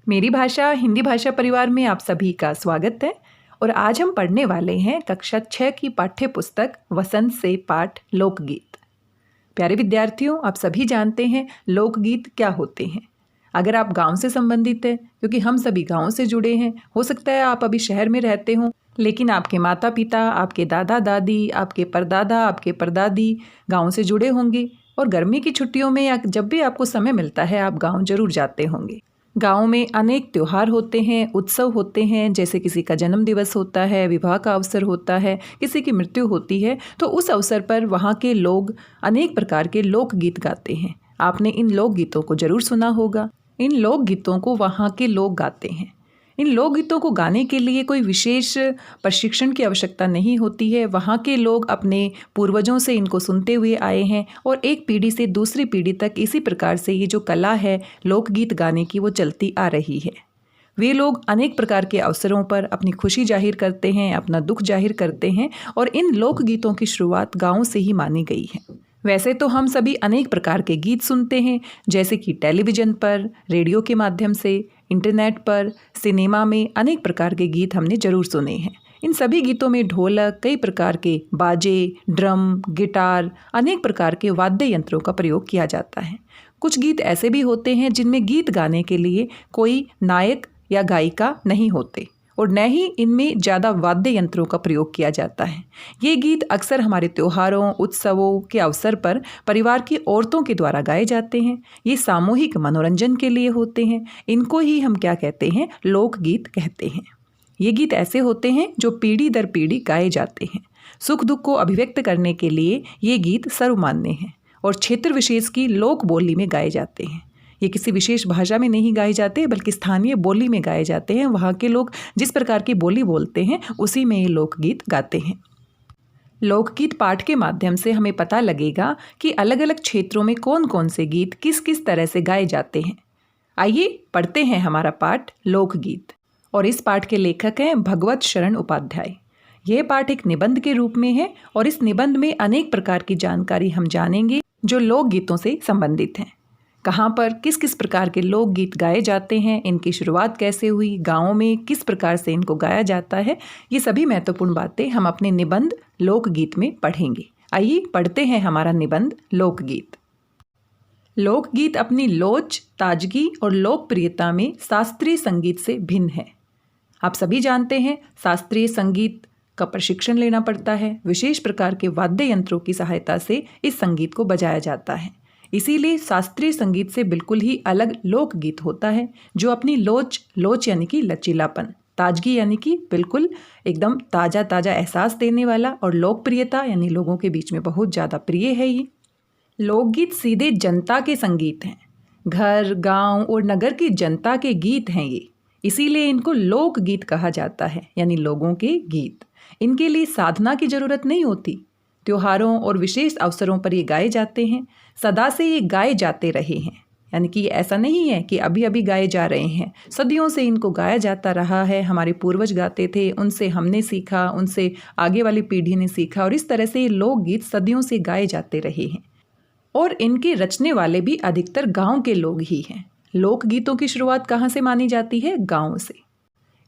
मेरी भाषा हिंदी भाषा परिवार में आप सभी का स्वागत है। और आज हम पढ़ने वाले हैं कक्षा 6 की पाठ्य पुस्तक वसंत से पाठ लोकगीत। प्यारे विद्यार्थियों, आप सभी जानते हैं लोकगीत क्या होते हैं। अगर आप गांव से संबंधित हैं, क्योंकि हम सभी गांव से जुड़े हैं, हो सकता है आप अभी शहर में रहते हों, लेकिन आपके माता पिता, आपके दादा दादी, आपके परदादा, आपके परदादी गाँव से जुड़े होंगे और गर्मी की छुट्टियों में या जब भी आपको समय मिलता है आप गाँव जरूर जाते होंगे। गाँव में अनेक त्योहार होते हैं, उत्सव होते हैं, जैसे किसी का जन्म दिवस होता है, विवाह का अवसर होता है, किसी की मृत्यु होती है, तो उस अवसर पर वहाँ के लोग अनेक प्रकार के लोकगीत गाते हैं। आपने इन लोकगीतों को जरूर सुना होगा। इन लोकगीतों को वहाँ के लोग गाते हैं। इन लोकगीतों को गाने के लिए कोई विशेष प्रशिक्षण की आवश्यकता नहीं होती है। वहाँ के लोग अपने पूर्वजों से इनको सुनते हुए आए हैं और एक पीढ़ी से दूसरी पीढ़ी तक इसी प्रकार से ये जो कला है लोकगीत गाने की, वो चलती आ रही है। वे लोग अनेक प्रकार के अवसरों पर अपनी खुशी जाहिर करते हैं, अपना दुख जाहिर करते हैं और इन लोकगीतों की शुरुआत गाँव से ही मानी गई है। वैसे तो हम सभी अनेक प्रकार के गीत सुनते हैं, जैसे कि टेलीविज़न पर, रेडियो के माध्यम से, इंटरनेट पर, सिनेमा में अनेक प्रकार के गीत हमने जरूर सुने हैं। इन सभी गीतों में ढोलक, कई प्रकार के बाजे, ड्रम, गिटार, अनेक प्रकार के वाद्य यंत्रों का प्रयोग किया जाता है। कुछ गीत ऐसे भी होते हैं जिनमें गीत गाने के लिए कोई नायक या गायिका नहीं होते और न ही इनमें ज़्यादा वाद्य यंत्रों का प्रयोग किया जाता है। ये गीत अक्सर हमारे त्योहारों, उत्सवों के अवसर पर परिवार की औरतों के द्वारा गाए जाते हैं। ये सामूहिक मनोरंजन के लिए होते हैं। इनको ही हम क्या कहते हैं? लोकगीत कहते हैं। ये गीत ऐसे होते हैं जो पीढ़ी दर पीढ़ी गाए जाते हैं। सुख दुख को अभिव्यक्त करने के लिए ये गीत सर्वमान्य हैं और क्षेत्र विशेष की लोक बोली में गाए जाते हैं। ये किसी विशेष भाषा में नहीं गाए जाते, बल्कि स्थानीय बोली में गाए जाते हैं। वहाँ के लोग जिस प्रकार की बोली बोलते हैं उसी में ये लोकगीत गाते हैं। लोकगीत पाठ के माध्यम से हमें पता लगेगा कि अलग अलग क्षेत्रों में कौन कौन से गीत किस किस तरह से गाए जाते हैं। आइए पढ़ते हैं हमारा पाठ लोकगीत। और इस पाठ के लेखक हैं भगवत शरण उपाध्याय। यह पाठ एक निबंध के रूप में है और इस निबंध में अनेक प्रकार की जानकारी हम जानेंगे जो लोकगीतों से संबंधित हैं। कहाँ पर किस किस प्रकार के लोकगीत गाए जाते हैं, इनकी शुरुआत कैसे हुई, गाँव में किस प्रकार से इनको गाया जाता है, ये सभी महत्वपूर्ण बातें हम अपने निबंध लोकगीत में पढ़ेंगे। आइए पढ़ते हैं हमारा निबंध लोकगीत। लोकगीत अपनी लोच, ताजगी और लोकप्रियता में शास्त्रीय संगीत से भिन्न है। आप सभी जानते हैं शास्त्रीय संगीत का प्रशिक्षण लेना पड़ता है। विशेष प्रकार के वाद्य यंत्रों की सहायता से इस संगीत को बजाया जाता है। इसीलिए शास्त्रीय संगीत से बिल्कुल ही अलग लोकगीत होता है, जो अपनी लोच यानी कि लचीलापन, ताजगी यानी कि बिल्कुल एकदम ताज़ा ताज़ा एहसास देने वाला, और लोकप्रियता यानी लोगों के बीच में बहुत ज़्यादा प्रिय है। ये लोकगीत सीधे जनता के संगीत हैं। घर, गांव और नगर की जनता के गीत हैं ये, इसीलिए इनको लोकगीत कहा जाता है, यानी लोगों के गीत। इनके लिए साधना की ज़रूरत नहीं होती। त्योहारों और विशेष अवसरों पर ये गाए जाते हैं। सदा से ये गाए जाते रहे हैं, यानी कि ऐसा नहीं है कि अभी अभी गाए जा रहे हैं। सदियों से इनको गाया जाता रहा है। हमारे पूर्वज गाते थे, उनसे हमने सीखा, उनसे आगे वाली पीढ़ी ने सीखा, और इस तरह से ये लोकगीत सदियों से गाए जाते रहे हैं। और इनके रचने वाले भी अधिकतर गाँव के लोग ही हैं। लोकगीतों की शुरुआत कहाँ से मानी जाती है? गाँव से।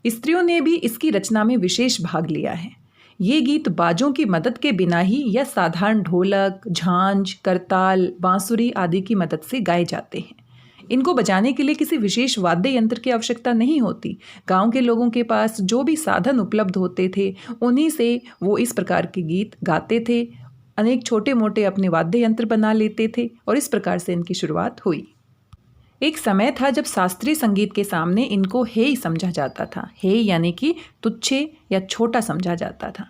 स्त्रियों ने भी इसकी रचना में विशेष भाग लिया है। ये गीत बाजों की मदद के बिना ही या साधारण ढोलक, झांझ, करताल, बांसुरी आदि की मदद से गाए जाते हैं। इनको बजाने के लिए किसी विशेष वाद्य यंत्र की आवश्यकता नहीं होती। गांव के लोगों के पास जो भी साधन उपलब्ध होते थे उन्हीं से वो इस प्रकार के गीत गाते थे। अनेक छोटे मोटे अपने वाद्य यंत्र बना लेते थे और इस प्रकार से इनकी शुरुआत हुई। एक समय था जब शास्त्रीय संगीत के सामने इनको हेय समझा जाता था। हेय यानी कि तुच्छे या छोटा समझा जाता था।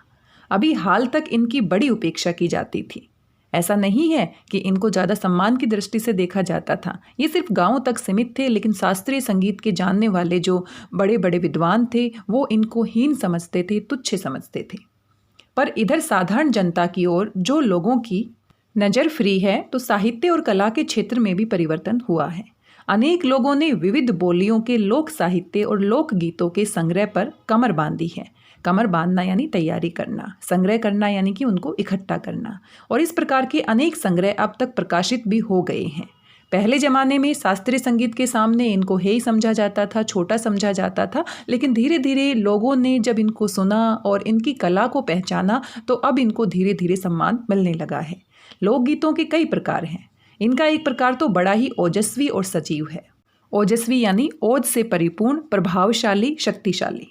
अभी हाल तक इनकी बड़ी उपेक्षा की जाती थी। ऐसा नहीं है कि इनको ज़्यादा सम्मान की दृष्टि से देखा जाता था। ये सिर्फ गाँव तक सीमित थे, लेकिन शास्त्रीय संगीत के जानने वाले जो बड़े बड़े विद्वान थे वो इनको हीन समझते थे, तुच्छ समझते थे। पर इधर साधारण जनता की ओर जो लोगों की नज़र फ्री है, तो साहित्य और कला के क्षेत्र में भी परिवर्तन हुआ है। अनेक लोगों ने विविध बोलियों के लोक साहित्य और लोक गीतों के संग्रह पर कमर बांधी है। कमर बांधना यानी तैयारी करना, संग्रह करना यानी कि उनको इकट्ठा करना। और इस प्रकार के अनेक संग्रह अब तक प्रकाशित भी हो गए हैं। पहले ज़माने में शास्त्रीय संगीत के सामने इनको हे समझा जाता था, छोटा समझा जाता था, लेकिन धीरे धीरे लोगों ने जब इनको सुना और इनकी कला को पहचाना तो अब इनको धीरे धीरे सम्मान मिलने लगा है। लोकगीतों के कई प्रकार हैं। इनका एक प्रकार तो बड़ा ही ओजस्वी और सजीव है। ओजस्वी यानी ओज से परिपूर्ण, प्रभावशाली, शक्तिशाली।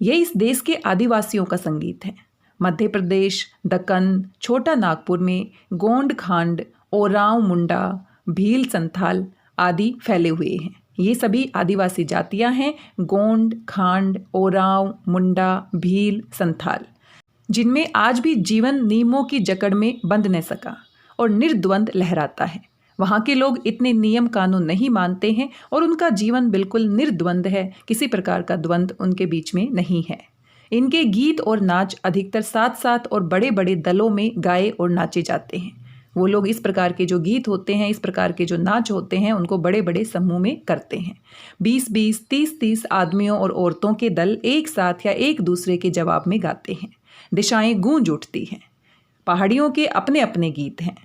ये इस देश के आदिवासियों का संगीत है। मध्य प्रदेश, दक्कन, छोटा नागपुर में गोंड खांड, ओरांव मुंडा, भील संथाल आदि फैले हुए हैं। ये सभी आदिवासी जातियां हैं, गोंड, खांड, ओरांव, मुंडा, भील, संथाल, जिनमें आज भी जीवन नियमों की जकड़ में बंध न सका और निर्द्वंद लहराता है। वहाँ के लोग इतने नियम कानून नहीं मानते हैं और उनका जीवन बिल्कुल निर्द्वंद है, किसी प्रकार का द्वंद्व उनके बीच में नहीं है। इनके गीत और नाच अधिकतर साथ साथ और बड़े बड़े दलों में गाए और नाचे जाते हैं। वो लोग इस प्रकार के जो गीत होते हैं, इस प्रकार के जो नाच होते हैं, उनको बड़े बड़े समूह में करते हैं। 20-20, 30-30 आदमियों और औरतों के दल एक साथ या एक दूसरे के जवाब में गाते हैं। दिशाएं गूंज उठती हैं। पहाड़ियों के अपने अपने गीत हैं।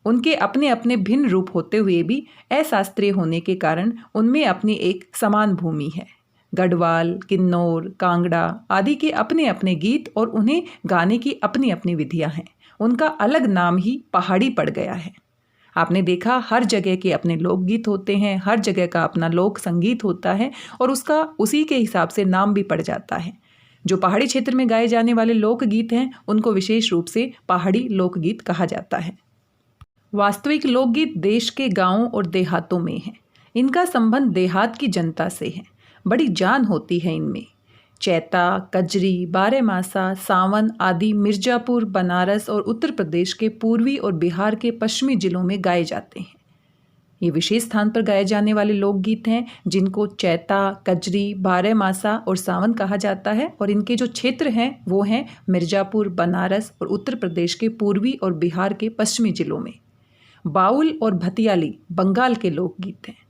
उनके अपने अपने भिन्न रूप होते हुए भी अशास्त्रीय होने के कारण उनमें अपनी एक समान भूमि है। गढ़वाल, किन्नौर, कांगड़ा आदि के अपने अपने गीत और उन्हें गाने की अपनी अपनी विधियां हैं। उनका अलग नाम ही पहाड़ी पड़ गया है। आपने देखा हर जगह के अपने लोकगीत होते हैं, हर जगह का अपना लोक संगीत होता है और उसका उसी के हिसाब से नाम भी पड़ जाता है। जो पहाड़ी क्षेत्र में गाए जाने वाले लोकगीत हैं उनको विशेष रूप से पहाड़ी लोकगीत कहा जाता है। वास्तविक लोकगीत देश के गांवों और देहातों में है। इनका संबंध देहात की जनता से है। बड़ी जान होती है इनमें। चैता, कजरी, बारहमासा, सावन आदि मिर्जापुर, बनारस और उत्तर प्रदेश के पूर्वी और बिहार के पश्चिमी जिलों में गाए जाते हैं। ये विशेष स्थान पर गाए जाने वाले लोकगीत हैं जिनको चैता, कजरी, बारहमासा और सावन कहा जाता है और इनके जो क्षेत्र हैं वो हैं मिर्जापुर, बनारस और उत्तर प्रदेश के पूर्वी और बिहार के पश्चिमी जिलों में। बाउल और भतियाली बंगाल के लोकगीत हैं।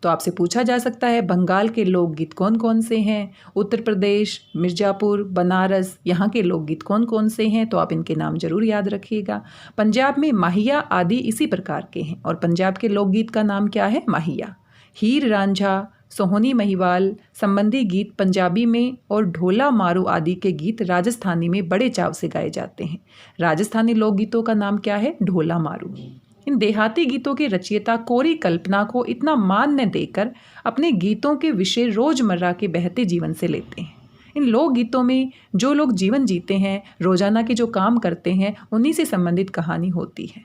तो आपसे पूछा जा सकता है बंगाल के लोकगीत कौन कौन से हैं, उत्तर प्रदेश, मिर्जापुर, बनारस यहाँ के लोकगीत कौन कौन से हैं, तो आप इनके नाम जरूर याद रखिएगा। पंजाब में माहिया आदि इसी प्रकार के हैं और पंजाब के लोकगीत का नाम क्या है? माहिया। हीर रांझा, सोहनी महिवाल संबंधी गीत पंजाबी में और ढोला मारू आदि के गीत राजस्थानी में बड़े चाव से गाए जाते हैं। राजस्थानी लोकगीतों का नाम क्या है? ढोला मारू। इन देहाती गीतों के रचयिता कोरी कल्पना को इतना मान न देकर अपने गीतों के विषय रोजमर्रा के बहते जीवन से लेते हैं। इन लोक गीतों में जो लोग जीवन जीते हैं, रोजाना के जो काम करते हैं, उन्हीं से संबंधित कहानी होती है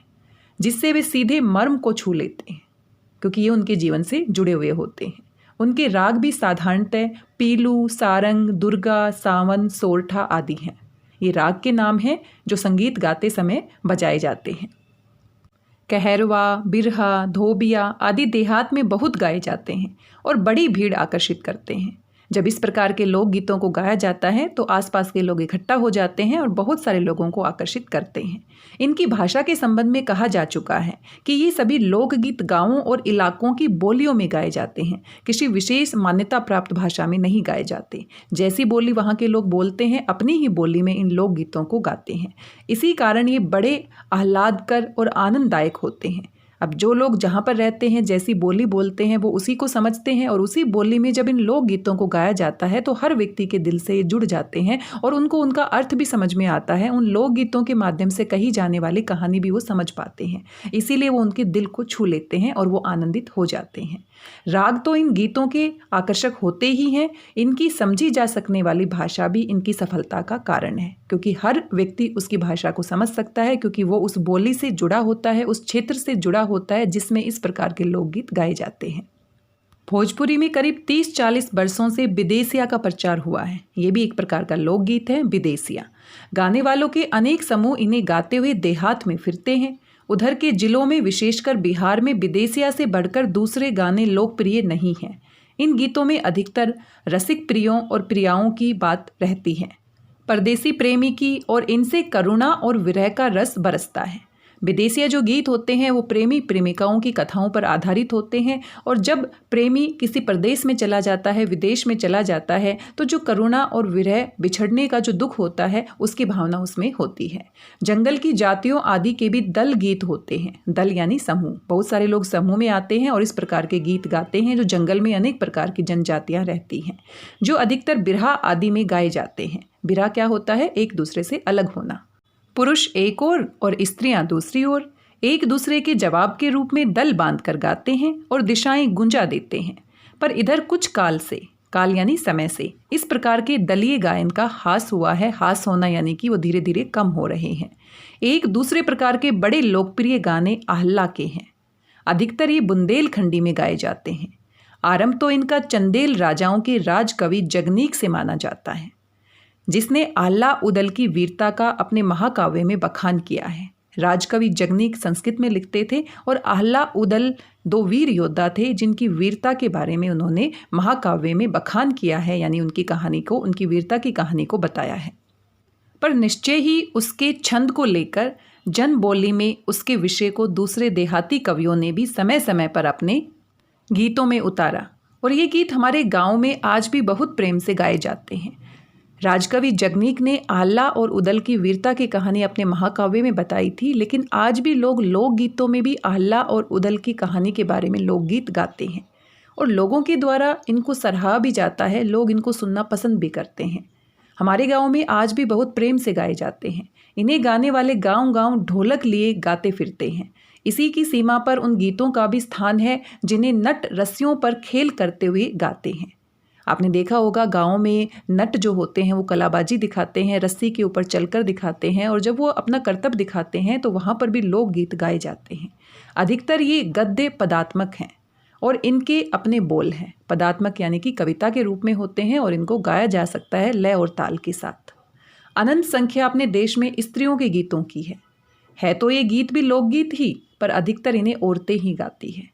जिससे वे सीधे मर्म को छू लेते हैं क्योंकि ये उनके जीवन से जुड़े हुए होते हैं। उनके राग भी साधारणतः पीलू, सारंग, दुर्गा, सावन, सोरठा आदि हैं। ये राग के नाम हैं जो संगीत गाते समय बजाए जाते हैं। कहरवा, बिरहा, धोबिया आदि देहात में बहुत गाए जाते हैं और बड़ी भीड़ आकर्षित करते हैं। जब इस प्रकार के लोकगीतों को गाया जाता है तो आसपास के लोग इकट्ठा हो जाते हैं और बहुत सारे लोगों को आकर्षित करते हैं। इनकी भाषा के संबंध में कहा जा चुका है कि ये सभी लोकगीत गांवों और इलाकों की बोलियों में गाए जाते हैं, किसी विशेष मान्यता प्राप्त भाषा में नहीं गाए जाते। जैसी बोली वहाँ के लोग बोलते हैं, अपनी ही बोली में इन लोकगीतों को गाते हैं। इसी कारण ये बड़े आह्लादकर और आनंददायक होते हैं। अब जो लोग जहाँ पर रहते हैं, जैसी बोली बोलते हैं, वो उसी को समझते हैं और उसी बोली में जब इन लोक गीतों को गाया जाता है तो हर व्यक्ति के दिल से ये जुड़ जाते हैं और उनको उनका अर्थ भी समझ में आता है। उन लोक गीतों के माध्यम से कही जाने वाली कहानी भी वो समझ पाते हैं, इसीलिए वो उनके दिल को छू लेते हैं और वो आनंदित हो जाते हैं। राग तो इन गीतों के आकर्षक होते ही हैं, इनकी समझी जा सकने वाली भाषा भी इनकी सफलता का कारण है क्योंकि हर व्यक्ति उसकी भाषा को समझ सकता है क्योंकि वो उस बोली से जुड़ा होता है, उस क्षेत्र से जुड़ा होता है जिसमें इस प्रकार के लोकगीत गाए जाते हैं। भोजपुरी में करीब 30-40 वर्षों से विदेसिया का प्रचार हुआ है। ये भी एक प्रकार का लोकगीत है। विदेसिया गाने वालों के अनेक समूह इन्हें गाते हुए देहात में फिरते हैं। उधर के जिलों में विशेषकर बिहार में विदेसिया से बढ़कर दूसरे गाने लोकप्रिय नहीं हैं। इन गीतों में अधिकतर रसिक प्रियों और प्रियाओं की बात रहती है, परदेसी प्रेमी की, और इनसे करुणा और विरह का रस बरसता है। विदेशिया जो गीत होते हैं वो प्रेमी प्रेमिकाओं की कथाओं पर आधारित होते हैं, और जब प्रेमी किसी प्रदेश में चला जाता है, विदेश में चला जाता है, तो जो करुणा और विरह, बिछड़ने का जो दुख होता है, उसकी भावना उसमें होती है। जंगल की जातियों आदि के भी दल गीत होते हैं। दल यानी समूह। बहुत सारे लोग समूह में आते हैं और इस प्रकार के गीत गाते हैं। जो जंगल में अनेक प्रकार की जनजातियां रहती हैं, जो अधिकतर बिरहा आदि में गाए जाते हैं। बिरहा क्या होता है? एक दूसरे से अलग होना। पुरुष एक ओर और स्त्रियां दूसरी ओर एक दूसरे के जवाब के रूप में दल बांधकर गाते हैं और दिशाएं गुंजा देते हैं। पर इधर कुछ काल से, काल यानी समय से, इस प्रकार के दलीय गायन का हास हुआ है। हास होना यानी कि वो धीरे धीरे कम हो रहे हैं। एक दूसरे प्रकार के बड़े लोकप्रिय गाने आहल्ला के हैं। अधिकतर ये बुंदेलखंडी में गाए जाते हैं। आरंभ तो इनका चंदेल राजाओं के राजकवि जगनीक से माना जाता है, जिसने आहल्ला उदल की वीरता का अपने महाकाव्य में बखान किया है। राजकवि जगनीक संस्कृत में लिखते थे और आहल्ला उदल दो वीर योद्धा थे जिनकी वीरता के बारे में उन्होंने महाकाव्य में बखान किया है, यानी उनकी कहानी को, उनकी वीरता की कहानी को बताया है। पर निश्चय ही उसके छंद को लेकर जन बोली में उसके विषय को दूसरे देहाती कवियों ने भी समय समय पर अपने गीतों में उतारा, और ये गीत हमारे गाँव में आज भी बहुत प्रेम से गाए जाते हैं। राजकवि जगनीक ने आहल्ला और उदल की वीरता की कहानी अपने महाकाव्य में बताई थी, लेकिन आज भी लोग लोकगीतों में भी आहल्ला और उदल की कहानी के बारे में लोकगीत गाते हैं, और लोगों के द्वारा इनको सराहा भी जाता है। लोग इनको सुनना पसंद भी करते हैं। हमारे गांव में आज भी बहुत प्रेम से गाए जाते हैं। इन्हें गाने वाले गांव गांव ढोलक लिए गाते फिरते हैं। इसी की सीमा पर उन गीतों का भी स्थान है जिन्हें नट रस्सियों पर खेल करते हुए गाते हैं। आपने देखा होगा गाँव में नट जो होते हैं वो कलाबाजी दिखाते हैं, रस्सी के ऊपर चलकर दिखाते हैं, और जब वो अपना कर्तव्य दिखाते हैं तो वहाँ पर भी लोकगीत गाए जाते हैं। अधिकतर ये गद्य पदात्मक हैं और इनके अपने बोल हैं। पदात्मक यानी कि कविता के रूप में होते हैं और इनको गाया जा सकता है लय और ताल के साथ। अनंत संख्या अपने देश में स्त्रियों के गीतों की है तो ये गीत भी लोकगीत ही, पर अधिकतर इन्हें औरतें ही गाती हैं।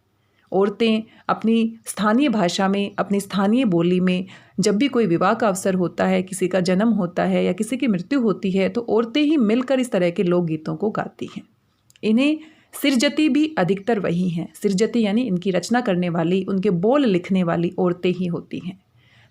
औरतें अपनी स्थानीय भाषा में, अपनी स्थानीय बोली में, जब भी कोई विवाह का अवसर होता है, किसी का जन्म होता है या किसी की मृत्यु होती है, तो औरतें ही मिलकर इस तरह के लोकगीतों को गाती हैं। इन्हें सिरजती भी अधिकतर वही हैं। सिरजती यानी इनकी रचना करने वाली, उनके बोल लिखने वाली औरतें ही होती हैं।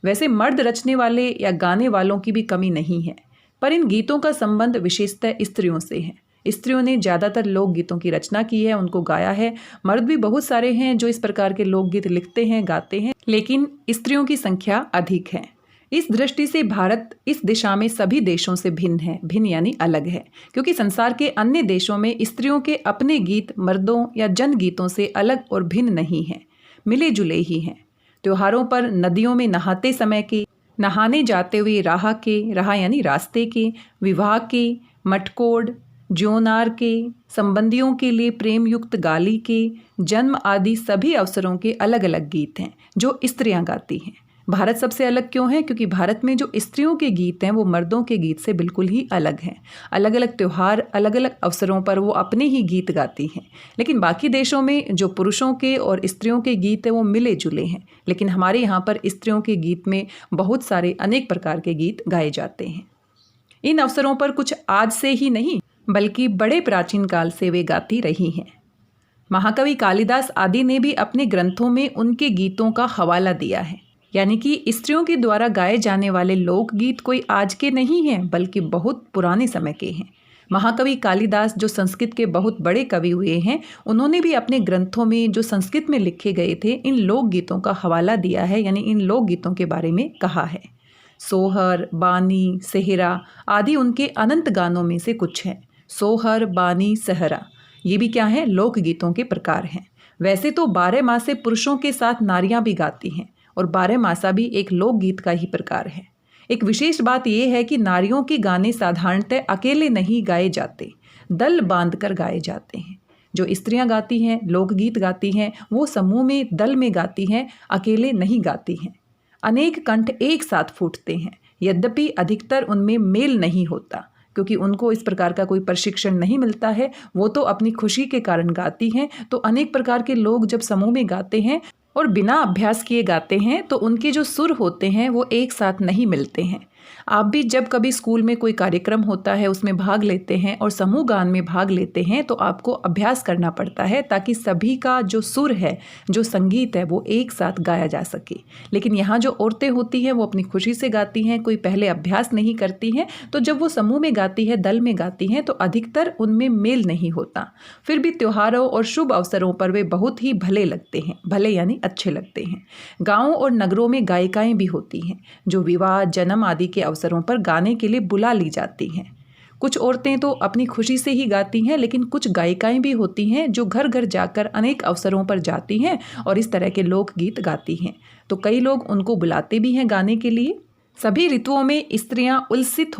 वैसे मर्द रचने वाले या गाने वालों की भी कमी नहीं है, पर इन गीतों का संबंध विशेषतः स्त्रियों से है। स्त्रियों ने ज़्यादातर लोकगीतों की रचना की है, उनको गाया है। मर्द भी बहुत सारे हैं जो इस प्रकार के लोकगीत लिखते हैं, गाते हैं, लेकिन स्त्रियों की संख्या अधिक है। इस दृष्टि से भारत इस दिशा में सभी देशों से भिन्न है। भिन्न यानी अलग है, क्योंकि संसार के अन्य देशों में स्त्रियों के अपने गीत मर्दों या जनगीतों से अलग और भिन्न नहीं हैं, मिले जुले ही हैं। त्योहारों पर नदियों में नहाते समय के, नहाने जाते हुए राह के, राह यानी रास्ते के, विवाह के, मटकोड़, ज्योनार के, संबंधियों के लिए प्रेम युक्त गाली के, जन्म आदि सभी अवसरों के अलग अलग गीत हैं जो स्त्रियां गाती हैं। भारत सबसे अलग क्यों है? क्योंकि भारत में जो स्त्रियों के गीत हैं वो मर्दों के गीत से बिल्कुल ही अलग हैं। अलग अलग त्यौहार, अलग अलग अवसरों पर वो अपने ही गीत गाती हैं। लेकिन बाकी देशों में जो पुरुषों के और स्त्रियों के गीत हैं वो मिले जुले हैं, लेकिन हमारे यहाँ पर स्त्रियों के गीत में बहुत सारे अनेक प्रकार के गीत गाए जाते हैं। इन अवसरों पर कुछ आज से ही नहीं बल्कि बड़े प्राचीन काल से वे गाती रही हैं। महाकवि कालिदास आदि ने भी अपने ग्रंथों में उनके गीतों का हवाला दिया है, यानी कि स्त्रियों के द्वारा गाए जाने वाले लोकगीत कोई आज के नहीं हैं बल्कि बहुत पुराने समय के हैं। महाकवि कालिदास जो संस्कृत के बहुत बड़े कवि हुए हैं, उन्होंने भी अपने ग्रंथों में जो संस्कृत में लिखे गए थे इन लोकगीतों का हवाला दिया है, यानी इन लोकगीतों के बारे में कहा है। सोहर, बानी, सेहरा आदि उनके अनंत गानों में से कुछ हैं। सोहर, बानी, सहरा ये भी क्या हैं? लोकगीतों के प्रकार हैं। वैसे तो 12 मासे पुरुषों के साथ नारियां भी गाती हैं और 12 मासा भी एक लोकगीत का ही प्रकार है। एक विशेष बात यह है कि नारियों के गाने साधारणतः अकेले नहीं गाए जाते, दल बांधकर गाए जाते हैं। जो स्त्रियां गाती हैं, लोकगीत गाती हैं, वो समूह में, दल में गाती हैं, अकेले नहीं गाती हैं। अनेक कंठ एक साथ फूटते हैं, यद्यपि अधिकतर उनमें मेल नहीं होता, क्योंकि उनको इस प्रकार का कोई प्रशिक्षण नहीं मिलता है। वो तो अपनी खुशी के कारण गाती हैं। तो अनेक प्रकार के लोग जब समूह में गाते हैं और बिना अभ्यास किए गाते हैं तो उनके जो सुर होते हैं वो एक साथ नहीं मिलते हैं। आप भी जब कभी स्कूल में कोई कार्यक्रम होता है उसमें भाग लेते हैं और समूह गान में भाग लेते हैं तो आपको अभ्यास करना पड़ता है ताकि सभी का जो सुर है, जो संगीत है, वो एक साथ गाया जा सके। लेकिन यहाँ जो औरतें होती हैं वो अपनी खुशी से गाती हैं, कोई पहले अभ्यास नहीं करती हैं। तो जब वो समूह में गाती है, दल में गाती हैं, तो अधिकतर उनमें मेल नहीं होता। फिर भी त्योहारों और शुभ अवसरों पर वे बहुत ही भले लगते हैं, भले यानी अच्छे लगते हैं। गाँवों और नगरों में गायिकाएँ भी होती हैं जो विवाह, जन्म आदि के अवसरों पर गाने के लिए बुला ली जाती हैं। कुछ औरतें तो अपनी खुशी से ही गाती हैं, लेकिन कुछ गायिकाएं भी होती हैं जो घर घर जाकर अनेक अवसरों पर जाती हैं और इस तरह के लोकगीत गाती हैं। तो कई लोग उनको बुलाते भी हैं गाने के लिए। सभी ऋतुओं में स्त्रियां उल्सित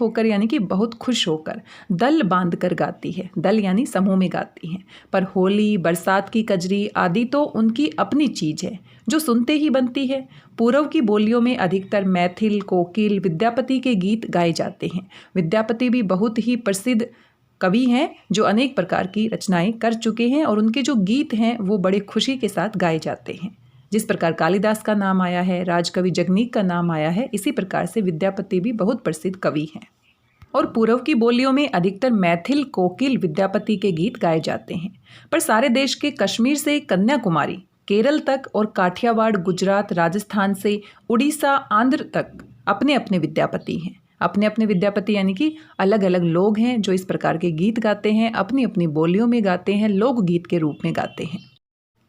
होकर यानी कि बहुत खुश होकर दल बांध कर गाती है। दल यानी समूह में गाती हैं। पर होली, बरसात की कजरी आदि तो उनकी अपनी चीज़ है जो सुनते ही बनती है। पूर्व की बोलियों में अधिकतर मैथिल, कोकिल, विद्यापति के गीत गाए जाते हैं। विद्यापति भी बहुत ही प्रसिद्ध कवि हैं जो अनेक प्रकार की रचनाएं कर चुके हैं और उनके जो गीत हैं वो बड़े खुशी के साथ गाए जाते हैं। जिस प्रकार कालिदास का नाम आया है, राजकवि जगनीक का नाम आया है, इसी प्रकार से विद्यापति भी बहुत प्रसिद्ध कवि हैं। और पूर्व की बोलियों में अधिकतर मैथिल, कोकिल, विद्यापति के गीत गाए जाते हैं। पर सारे देश के कश्मीर से कन्याकुमारी, केरल तक और काठियावाड़, गुजरात, राजस्थान से उड़ीसा, आंध्र तक अपने अपने विद्यापति हैं। अपने अपने विद्यापति यानी कि अलग अलग लोग हैं जो इस प्रकार के गीत गाते हैं, अपनी अपनी बोलियों में गाते हैं, लोकगीत के रूप में गाते हैं।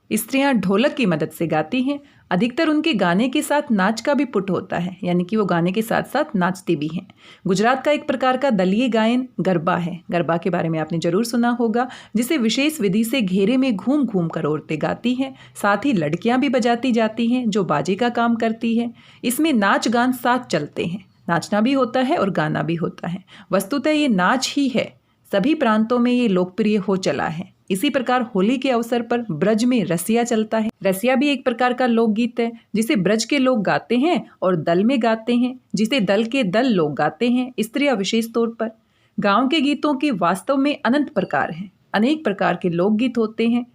स्त्रियां ढोलक की मदद से गाती हैं। अधिकतर उनके गाने के साथ नाच का भी पुट होता है, यानी कि वो गाने के साथ साथ नाचती भी हैं। गुजरात का एक प्रकार का दलीय गायन गरबा है। गरबा के बारे में आपने जरूर सुना होगा, जिसे विशेष विधि से घेरे में घूम घूम कर औरतें गाती हैं। साथ ही लड़कियां भी बजाती जाती हैं जो बाजे का काम करती हैं। इसमें नाच गान साथ चलते हैं, नाचना भी होता है और गाना भी होता है। वस्तुतः ये नाच ही है, सभी प्रांतों में ये लोकप्रिय हो चला है। इसी प्रकार होली के अवसर पर ब्रज में रसिया चलता है। रसिया भी एक प्रकार का लोकगीत है जिसे ब्रज के लोग गाते हैं और दल में गाते हैं, जिसे दल के दल लोग गाते हैं, स्त्रियां विशेष तौर पर। गांव के गीतों के वास्तव में अनंत प्रकार हैं, अनेक प्रकार के लोकगीत होते हैं।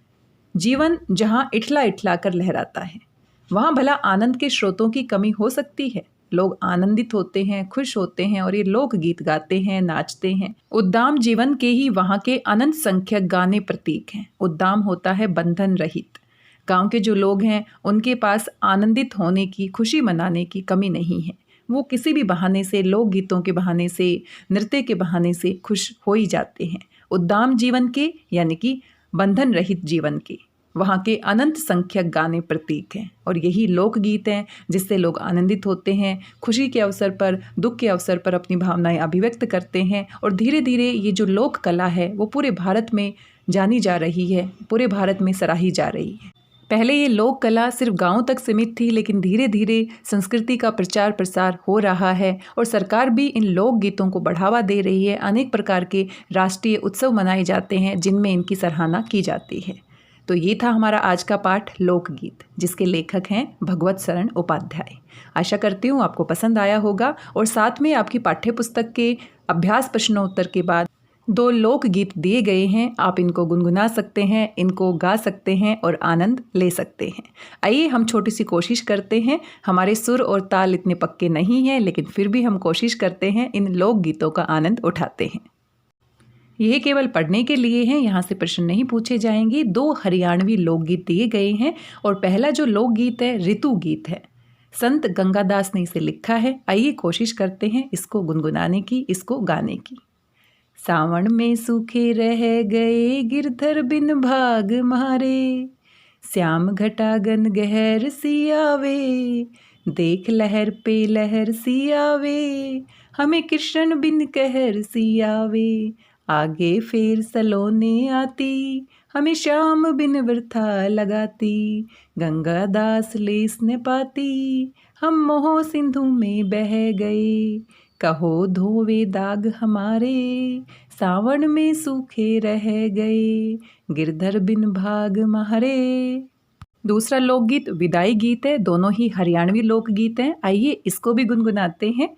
जीवन जहाँ इठला इठला कर लहराता है वहाँ भला आनंद के स्रोतों की कमी हो सकती है। लोग आनंदित होते हैं, खुश होते हैं और ये लोकगीत गाते हैं, नाचते हैं। उद्दाम जीवन के ही वहाँ के अनंत संख्यक गाने प्रतीक हैं। उद्दाम होता है बंधन रहित। गांव के जो लोग हैं उनके पास आनंदित होने की, खुशी मनाने की कमी नहीं है। वो किसी भी बहाने से, लोकगीतों के बहाने से, नृत्य के बहाने से खुश हो ही जाते हैं। उद्दाम जीवन के यानी कि बंधन रहित जीवन के वहाँ के अनंत संख्यक गाने प्रतीक हैं और यही लोकगीत हैं जिससे लोग आनंदित होते हैं, खुशी के अवसर पर, दुख के अवसर पर अपनी भावनाएं अभिव्यक्त करते हैं। और धीरे धीरे ये जो लोक कला है वो पूरे भारत में जानी जा रही है, पूरे भारत में सराही जा रही है। पहले ये लोक कला सिर्फ गाँव तक सीमित थी, लेकिन धीरे धीरे संस्कृति का प्रचार प्रसार हो रहा है और सरकार भी इन लोकगीतों को बढ़ावा दे रही है। अनेक प्रकार के राष्ट्रीय उत्सव मनाए जाते हैं जिनमें इनकी सराहना की जाती है। तो ये था हमारा आज का पाठ लोकगीत, जिसके लेखक हैं भगवत शरण उपाध्याय। आशा करती हूँ आपको पसंद आया होगा और साथ में आपकी पाठ्यपुस्तक के अभ्यास प्रश्नोत्तर के बाद 2 लोकगीत दिए गए हैं। आप इनको गुनगुना सकते हैं, इनको गा सकते हैं और आनंद ले सकते हैं। आइए हम छोटी सी कोशिश करते हैं। हमारे सुर और ताल इतने पक्के नहीं हैं, लेकिन फिर भी हम कोशिश करते हैं, इन लोकगीतों का आनंद उठाते हैं। यह केवल पढ़ने के लिए हैं, यहाँ से प्रश्न नहीं पूछे जाएंगे। 2 हरियाणवी लोकगीत दिए गए हैं और पहला जो लोकगीत है ऋतु गीत है। संत गंगादास ने इसे लिखा है। आइए कोशिश करते हैं इसको गुनगुनाने की, इसको गाने की। सावन में सूखे रह गए गिरधर बिन भाग मारे, श्याम घटागन गहर सियावे, देख लहर पे लहर सियावे, हमें कृष्ण बिन कहर सियावे, आगे फेर सलोने आती, हमें श्याम बिन वृथा लगाती, गंगा दास लेस न पाती, हम मोह सिंधु में बह गए, कहो धोवे दाग हमारे, सावन में सूखे रह गए, गिरधर बिन भाग मारे। दूसरा लोकगीत विदाई गीत है। दोनों ही हरियाणवी लोकगीत हैं। आइए इसको भी गुनगुनाते हैं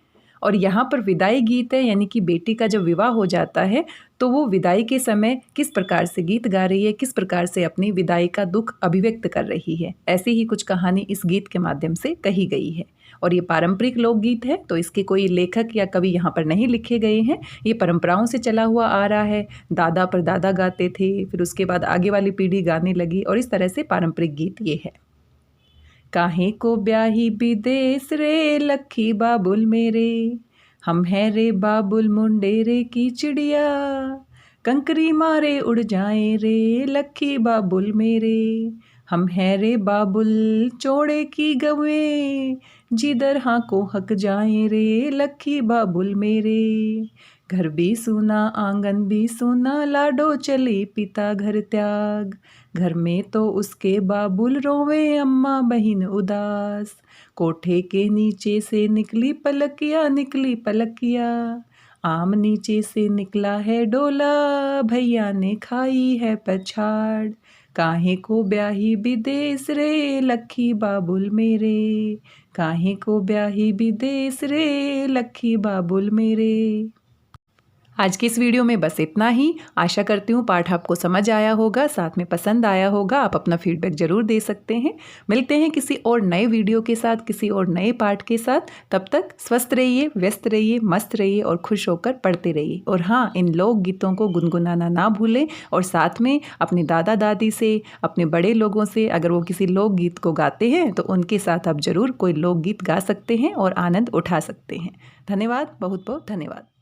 और यहाँ पर विदाई गीत है, यानी कि बेटी का जब विवाह हो जाता है तो वो विदाई के समय किस प्रकार से गीत गा रही है, किस प्रकार से अपनी विदाई का दुख अभिव्यक्त कर रही है। ऐसी ही कुछ कहानी इस गीत के माध्यम से कही गई है। और ये पारंपरिक लोकगीत है, तो इसके कोई लेखक या कवि यहाँ पर नहीं लिखे गए हैं। ये परंपराओं से चला हुआ आ रहा है, दादा पर दादा गाते थे, फिर उसके बाद आगे वाली पीढ़ी गाने लगी, और इस तरह से पारंपरिक गीत ये है। काहे को ब्याही विदेश रे लखी बाबुल मेरे, हम हैं रे बाबुल मुंडेरे की चिड़िया, कंकरी मारे उड़ जाए रे लखी बाबुल मेरे, हम हैं रे बाबुल चौड़े की गवे, जिधर हाँ को हक जाए रे लखी बाबुल मेरे। घर भी सुना आंगन भी सुना, लाडो चली पिता घर त्याग, घर में तो उसके बाबुल रोवे अम्मा बहिन उदास, कोठे के नीचे से निकली पलकिया निकली पलकिया, आम नीचे से निकला है डोला, भैया ने खाई है पछाड़, काहे को ब्याही विदेश रे लखी बाबुल मेरे, काहे को ब्याही विदेश रे लखी बाबुल मेरे। आज की इस वीडियो में बस इतना ही। आशा करती हूँ पाठ आपको समझ आया होगा, साथ में पसंद आया होगा। आप अपना फीडबैक ज़रूर दे सकते हैं। मिलते हैं किसी और नए वीडियो के साथ, किसी और नए पाठ के साथ। तब तक स्वस्थ रहिए, व्यस्त रहिए, मस्त रहिए और खुश होकर पढ़ते रहिए। और हाँ, इन लोकगीतों को गुनगुनाना ना भूलें, और साथ में अपने दादा दादी से, अपने बड़े लोगों से अगर वो किसी लोकगीत को गाते हैं तो उनके साथ आप ज़रूर कोई लोकगीत गा सकते हैं और आनंद उठा सकते हैं। धन्यवाद, बहुत बहुत धन्यवाद।